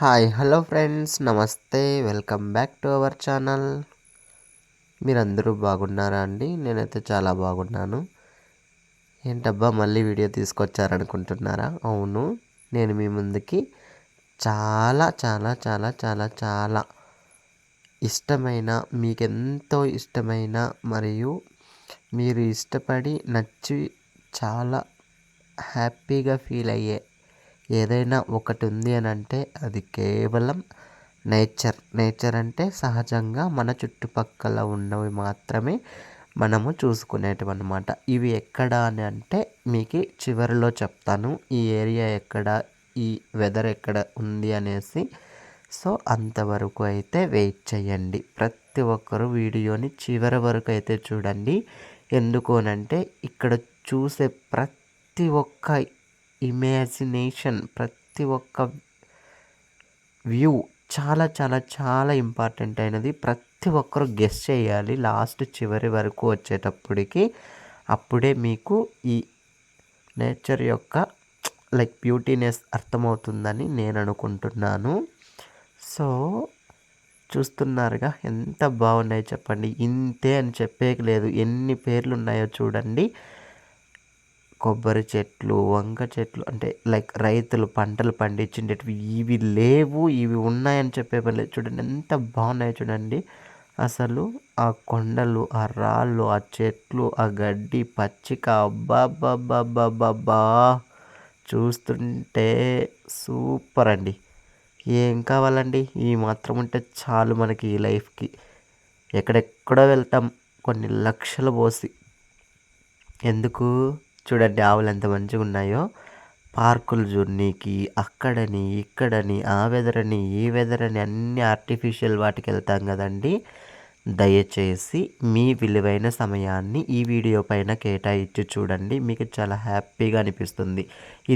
Hi hello friends నమస్తే welcome back to our channel. మీరందరూ బాగున్నారా అండి? నేనైతే చాలా బాగున్నాను. ఏంటబ్బా మళ్ళీ వీడియో తీసుకొచ్చారనుకుంటున్నారా? అవును, నేను మీ ముందుకి చాలా చాలా చాలా చాలా చాలా ఇష్టమైన, మీకెంతో ఇష్టమైన మరియు మీరు ఇష్టపడి నచ్చి చాలా హ్యాపీగా ఫీల్ అయ్యే ఏదైనా ఒకటి ఉంది అని అంటే అది కేవలం నేచర్ అంటే సహజంగా మన చుట్టుపక్కల ఉన్నవి మాత్రమే మనము చూసుకునేటివి అన్నమాట. ఇవి ఎక్కడ అని అంటే మీకు చివరిలో చెప్తాను, ఈ ఏరియా ఎక్కడ, ఈ వెదర్ ఎక్కడ ఉంది అనేసి. సో అంతవరకు అయితే వెయిట్ చేయండి. ప్రతి ఒక్కరు వీడియోని చివరి వరకు అయితే చూడండి. ఎందుకు అనంటే ఇక్కడ చూసే ప్రతి ఒక్క ఇమాజినేషన్, ప్రతి ఒక్క వ్యూ చాలా చాలా చాలా ఇంపార్టెంట్ అయినది. ప్రతి ఒక్కరు గెస్ చేయాలి లాస్ట్ చివరి వరకు వచ్చేటప్పటికి. అప్పుడే మీకు ఈ నేచర్ యొక్క బ్యూటీనెస్ అర్థమవుతుందని నేను అనుకుంటున్నాను. సో చూస్తున్నారుగా ఎంత బాగున్నాయో చెప్పండి. ఇంతే అని చెప్పేకి లేదు, ఎన్ని పేర్లు ఉన్నాయో చూడండి. కొబ్బరి చెట్లు, వంగ చెట్లు, అంటే రైతులు పంటలు పండించేటివి ఇవి లేవు, ఇవి ఉన్నాయని చెప్పే పని లేదు. చూడండి ఎంత బాగున్నాయో చూడండి. అసలు ఆ కొండలు, ఆ రాళ్ళు, ఆ చెట్లు, ఆ గడ్డి, పచ్చిక, అబ్బాబ్బాబ్బాబ్బా చూస్తుంటే సూపర్ అండి. ఏం కావాలండి? ఈ మాత్రం ఉంటే చాలు మనకి ఈ లైఫ్కి. ఎక్కడెక్కడో వెళ్తాం కొన్ని లక్షలు పోసి. ఎందుకు? చూడండి ఆవులు ఎంత మంచిగా ఉన్నాయో. పార్కులు చూడనీకి అక్కడని ఇక్కడని ఆ వెదర్ అని ఈ వెదర్ అని అన్ని ఆర్టిఫిషియల్ వాటికి వెళ్తాం కదండి. దయచేసి మీ విలువైన సమయాన్ని ఈ వీడియో పైన కేటాయించి చూడండి. మీకు చాలా హ్యాపీగా అనిపిస్తుంది.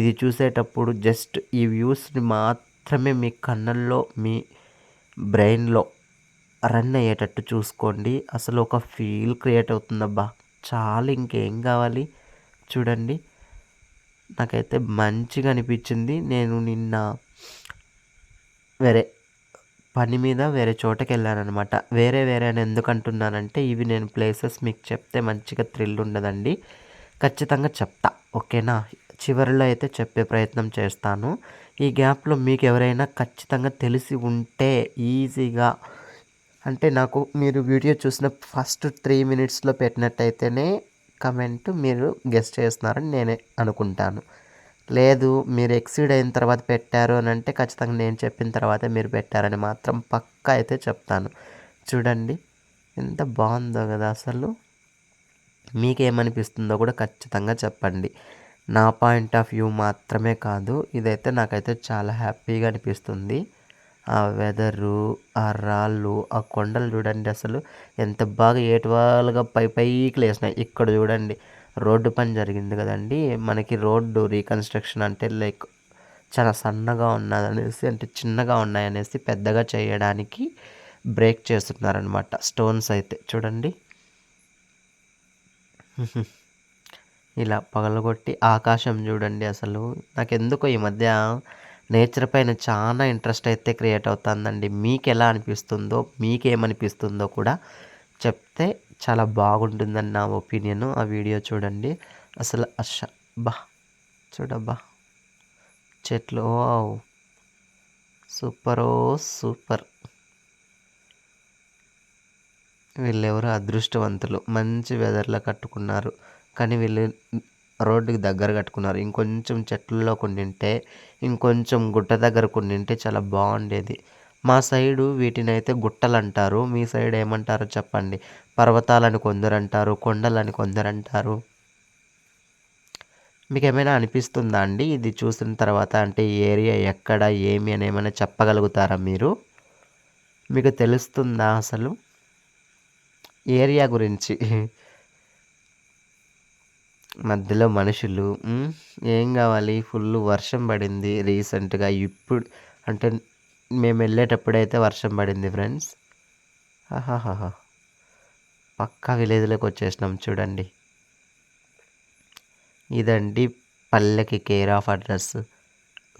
ఇది చూసేటప్పుడు జస్ట్ ఈ వ్యూస్ని మాత్రమే మీ కళ్ళల్లో, మీ బ్రెయిన్లో రన్ అయ్యేటట్టు చూసుకోండి. అసలు ఒక ఫీల్ క్రియేట్ అవుతుందబ్బా, చాలా ఇంకేం కావాలి. చూడండి నాకైతే మంచిగా అనిపించింది. నేను నిన్న వేరే పని మీద వేరే చోటకి వెళ్ళానమాట. వేరే అని ఎందుకు అంటున్నానంటే ఇవి నేను ప్లేసెస్ మీకు చెప్తే మంచిగా థ్రిల్ ఉండదండి. ఖచ్చితంగా చెప్తా, ఓకేనా? చివరిలో అయితే చెప్పే ప్రయత్నం చేస్తాను. ఈ గ్యాప్లో మీకు ఎవరైనా ఖచ్చితంగా తెలిసి ఉంటే ఈజీగా, అంటే నాకు మీరు వీడియో చూసిన ఫస్ట్ 3 మినిట్స్లో పెట్టినట్టయితేనే కమెంట్ మీరు గెస్ట్ చేస్తున్నారని నేనే అనుకుంటాను. లేదు మీరు ఎక్సీడ్ అయిన తర్వాత పెట్టారు అని అంటే ఖచ్చితంగా నేను చెప్పిన తర్వాతే మీరు పెట్టారని మాత్రం పక్కా అయితే చెప్తాను. చూడండి ఎంత బాగుందో కదా. అసలు మీకేమనిపిస్తుందో కూడా ఖచ్చితంగా చెప్పండి. నా పాయింట్ ఆఫ్ వ్యూ మాత్రమే కాదు, ఇదైతే నాకైతే చాలా హ్యాపీగా అనిపిస్తుంది. ఆ వెదరు, ఆ రాళ్ళు, ఆ కొండలు చూడండి అసలు ఎంత బాగా ఏటువాలుగా పైకి లేసినాయి. ఇక్కడ చూడండి రోడ్డు పని జరిగింది కదండి, మనకి రోడ్డు రీకన్స్ట్రక్షన్ అంటే చాలా సన్నగా ఉన్నదనేసి, అంటే చిన్నగా ఉన్నాయనేసి పెద్దగా చేయడానికి బ్రేక్ చేస్తున్నారనమాట. స్టోన్స్ అయితే చూడండి ఇలా పగలగొట్టి ఆకాశం చూడండి. అసలు నాకెందుకో ఈ మధ్య నేచర్ పైన చాలా ఇంట్రెస్ట్ అయితే క్రియేట్ అవుతుందండి. మీకు ఎలా అనిపిస్తుందో, మీకేమనిపిస్తుందో కూడా చెప్తే చాలా బాగుంటుందని నా ఒపీనియన్. ఆ వీడియో చూడండి అసలు బా చూడబ్బా చెట్లు, సూపరో సూపర్. వీళ్ళెవరో అదృష్టవంతులు, మంచి వెదర్లో కట్టుకున్నారు. కానీ వీళ్ళు రోడ్డుకి దగ్గర కట్టుకున్నారు. ఇంకొంచెం చెట్లలో కొన్నింటే, ఇంకొంచెం గుట్ట దగ్గర కొన్నింటే చాలా బాగుండేది. మా సైడు వీటినైతే గుట్టలు అంటారు, మీ సైడ్ ఏమంటారో చెప్పండి. పర్వతాలని కొందరు అంటారు, కొండలని కొందరు అంటారు. మీకు ఏమైనా అనిపిస్తుందా అండి ఇది చూసిన తర్వాత? అంటే ఈ ఏరియా ఎక్కడ, ఏమి అని ఏమైనా చెప్పగలుగుతారా మీరు? మీకు తెలుస్తుందా అసలు ఏరియా గురించి? మధ్యలో మనుషులు, ఏం కావాలి? ఫుల్ వర్షం పడింది రీసెంట్గా. ఇప్పుడు అంటే మేము వెళ్ళేటప్పుడైతే వర్షం పడింది ఫ్రెండ్స్. ఆహాహా, పక్కా విలేజ్లోకి వచ్చేసినాం చూడండి. ఇదండి పల్లెకి కేర్ ఆఫ్ అడ్రస్.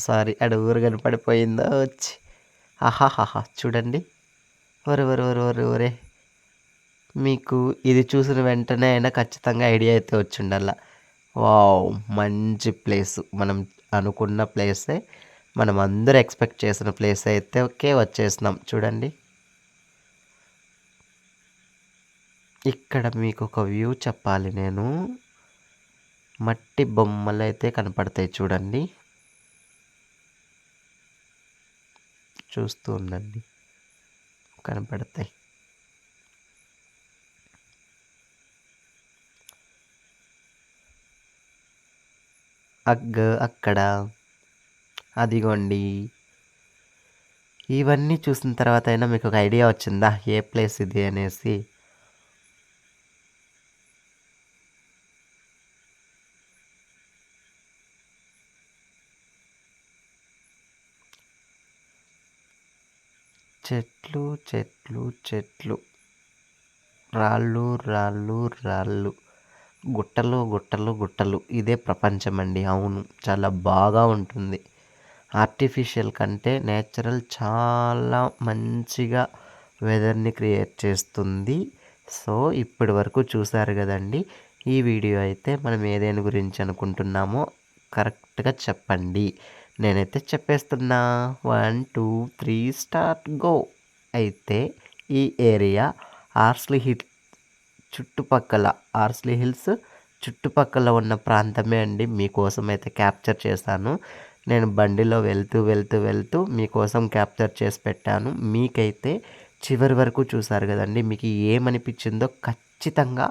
సారీ, అక్కడ ఊరు కనపడిపోయిందో వచ్చి. ఆహాహాహా! చూడండి. ఒరే! ఒరే! ఒరే! ఒరే! ఒరే! మీకు ఇది చూసిన వెంటనే అయినా ఖచ్చితంగా ఐడియా అయితే వచ్చుండల్ల. వావ్! మంచి ప్లేసు. మనం అనుకున్న ప్లేసే. మనం అందరూ ఎక్స్‌పెక్ట్ చేసిన ప్లేస్ అయితేకే వచ్చేసినాం. చూడండి. ఇక్కడ మీకొక వ్యూ చెప్పాలి నేను. మట్టి బొమ్మలైతే కనపడతాయి చూడండి. చూస్తూ ఉండండి. కనపడతాయి. అక్కడ అదిగోండి. ఇవన్నీ చూసిన తర్వాత అయినా మీకు ఒక ఐడియా వచ్చిందా? ఏ ప్లేస్ ఇది అనేసి? చెట్లు, చెట్లు, చెట్లు. రాళ్ళు, రాళ్ళు, రాళ్ళు. గుట్టలు, గుట్టలు, గుట్టలు. ఇదే ప్రపంచమండి. అవును. చాలా బాగా ఉంటుంది. ఆర్టిఫిషియల్ కంటే నేచురల్ చాలా మంచిగా వెదర్‌ని క్రియేట్ చేస్తుంది. సో, ఇప్పటి వరకు చూసారు గదండీ! ఈ వీడియో అయితే మనం ఏదేని గురించి అనుకుంటున్నామో కరెక్ట్‌గా చెప్పండి. నేనైతే చెప్పేస్తున్నా. 1, 2, 3 స్టార్ట్ గో! అయితే ఈ ఏరియా ఆర్స్లీ చుట్టుపక్కల ఆర్స్లీ హిల్స్ చుట్టుపక్కల ఉన్న ప్రాంతమే అండి. మీకోసం అయితే క్యాప్చర్ చేశాను. నేను బండిలో వెళ్తూ మీకోసం క్యాప్చర్ చేసి పెట్టాను. మీకైతే చివరి వరకు చూసారు కదండీ! మీకు ఏమనిపించిందో ఖచ్చితంగా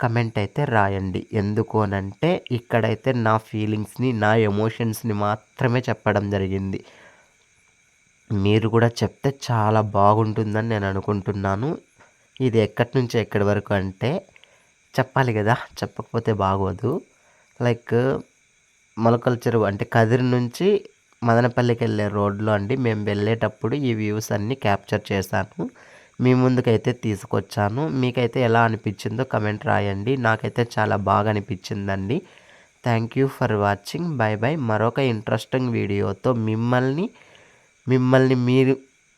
కమెంట్ అయితే రాయండి. ఎందుకు అనంటే ఇక్కడైతే నా ఫీలింగ్స్‌ని, నా ఎమోషన్స్‌ని మాత్రమే చెప్పడం జరిగింది. మీరు కూడా చెప్తే చాలా బాగుంటుందని నేను అనుకుంటున్నాను. ఇది ఎక్కడి నుంచి ఎక్కడి వరకు అంటే చెప్పాలి కదా! చెప్పకపోతే బాగోదు. లైక్ మొలకల చెరువు అంటే కదిరి నుంచి మదనపల్లికెళ్ళే రోడ్‌లో అండి. మేము వెళ్ళేటప్పుడు ఈ వ్యూస్ అన్నీ క్యాప్చర్ చేశాను. మీ ముందుకైతే తీసుకొచ్చాను. మీకైతే ఎలా అనిపించిందో కమెంట్ రాయండి. నాకైతే చాలా బాగా అనిపించిందండి. Thank you for watching. By by. మరొక ఇంట్రెస్టింగ్ వీడియోతో మిమ్మల్ని మీరు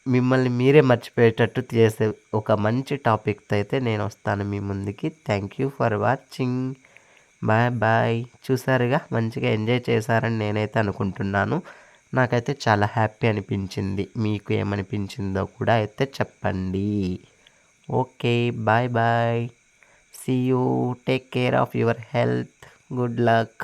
మిమ్మల్ని మీరే మర్చిపోయేటట్టు చేసే ఒక మంచి టాపిక్‌తో అయితే నేనొస్తాను మీ ముందుకి. Thank you for watching. Bye bye. చూసారుగా మంచిగా ఎంజాయ్ చేశారని నేనైతే అనుకుంటున్నాను. నాకైతే చాలా హ్యాపీ అనిపించింది. మీకు ఏమనిపించిందో కూడా అయితే చెప్పండి. Okay. Bye bye. See you. Take care of your health. Good luck.